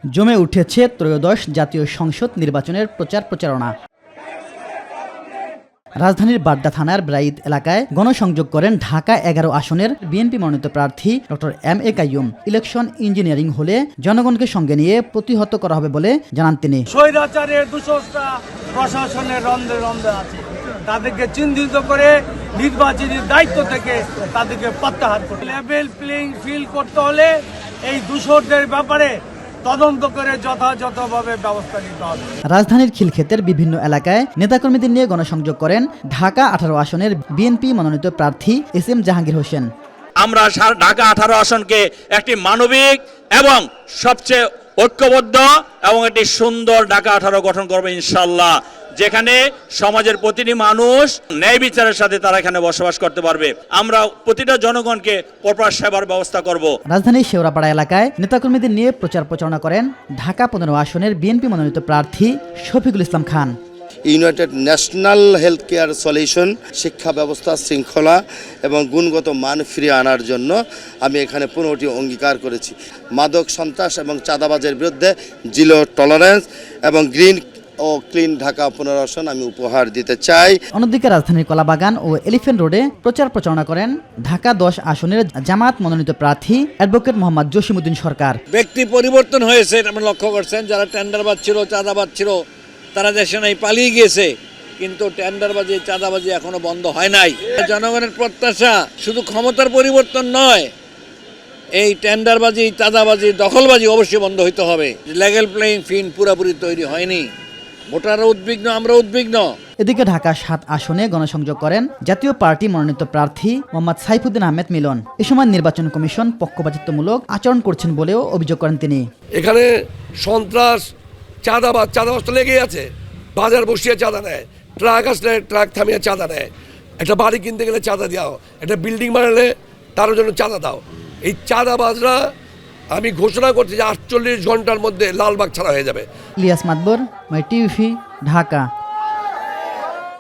জমে উঠেছে ত্রয়োদশ জাতীয় সংসদ নির্বাচনের প্রচারণা। রাজধানীর বাড্ডা থানার ব্রাইদ এলাকায় গণসংযোগ করেন ঢাকা 11 আসনের বিএনপি মনোনীত প্রার্থী doctor M A. Qayyum. Election engineering হলে জনগণকে সঙ্গে নিয়ে প্রতিহত করা হবে বলে জানান তিনি। স্বৈরাচারের দুঃশাসনটা প্রশাসনের রন্ধে রন্ধে আছে, তাদেরকে চিহ্নিত করে নির্বাচনী দায়িত্ব থেকে তাদেরকে প্রত্যাহার করে লেভেল প্লেইং ফিল্ড করতে হলে এই দূষণদের ব্যাপারে তদন্ত করে যথাযথভাবে ব্যবস্থা নিতে হবে। রাজধানীর খিলক্ষেতের বিভিন্ন এলাকায় নেতাকর্মীদের নিয়ে গণসংযোগ করেন ঢাকা 18 আসনের বিএনপি মনোনীত প্রার্থী এস.এম. জাহাঙ্গীর হোসেন। আমরা ঢাকা 18 আসনকে একটি মানবিক এবং সবচেয়ে ঐক্যবদ্ধ এবং একটি সুন্দর ঢাকা 18 গঠন করবে ইনশাআল্লাহ, যেখানে সমাজের প্রতিটি মানুষ ন্যায় বিচারের সাথে তারা এখানে বসবাস করতে পারবে। আমরা প্রতিটা জনগণকে প্রপার সেবার ব্যবস্থা করব। রাজধানীর শেওড়াপাড়া এলাকায় নেতাকর্মীদের নিয়ে প্রচারণা করেন ঢাকা 15 আসনের বিএনপি মনোনীত প্রার্থী Shafiqul Islam Khan. United national health care solution শিক্ষা ব্যবস্থা শৃঙ্খলা এবং গুণগত মান ফিরিয়ে আনার জন্য আমি এখানে 15টি অঙ্গীকার করেছি। মাদক সন্ত্রাস এবং চাঁদাবাজের বিরুদ্ধে জিরো টলারেন্স এবং গ্রিন ও ক্লিন ঢাকা 15 আসন আমি উপহার দিতে চাই। অন্যদিকে রাজধানীর কলাবাগান ও এলিফ্যান্ট রোডে প্রচারণা করেন ঢাকা 10 আসনের জামাত মনোনীত প্রার্থী অ্যাডভোকেট মোহাম্মদ জসিমউদ্দিন সরকার। ব্যক্তি পরিবর্তন হয়েছে, আপনি লক্ষ্য করছেন, যারা টেন্ডারবাজ ছিল, চাঁদাবাজ ছিল, তারা দেশে নাই পালিয়ে গিয়েছে, কিন্তু টেন্ডারবাজি চাঁদাবাজি এখনো বন্ধ হয় নাই। জনগণের প্রত্যাশা শুধু ক্ষমতার পরিবর্তন নয়, এই টেন্ডারবাজি চাঁদাবাজি দখলবাজি অবশ্যই বন্ধ হইতে হবে। লেভেল প্লেইং ফিল্ড পুরোপুরি তৈরি হয়নি, ভোটাররা উদ্বিগ্ন, আমরা উদ্বিগ্ন। এদিকে ঢাকা 7 আসনে গণসংযোগ করেন জাতীয় পার্টি মনোনীত প্রার্থী মোহাম্মদ সাইফুদ্দিন আহমেদ মিলন। এ সময় নির্বাচন কমিশন পক্ষপাতিত্বমূলক আচরণ করছেন বলেও অভিযোগ করেন তিনি। এখানে সন্ত্রাস চাঁদাবাজ তো লেগেই আছে। বাজার বসিয়ে চাঁদা নেয়, ট্রাক আসলে ট্রাক থামিয়ে চাঁদা নেয়, একটা বাড়ি কিনতে গেলে চাঁদা দাও, একটা বিল্ডিং বানালে তার জন্য চাঁদা দাও। এই চাঁদাবাজরা আমি ঘোষণা করছি যে 48 ঘন্টার মধ্যে লালবাগ ছাড়া হয়ে যাবে। ইলিয়াস মাতবর, মাই টিভি, ঢাকা।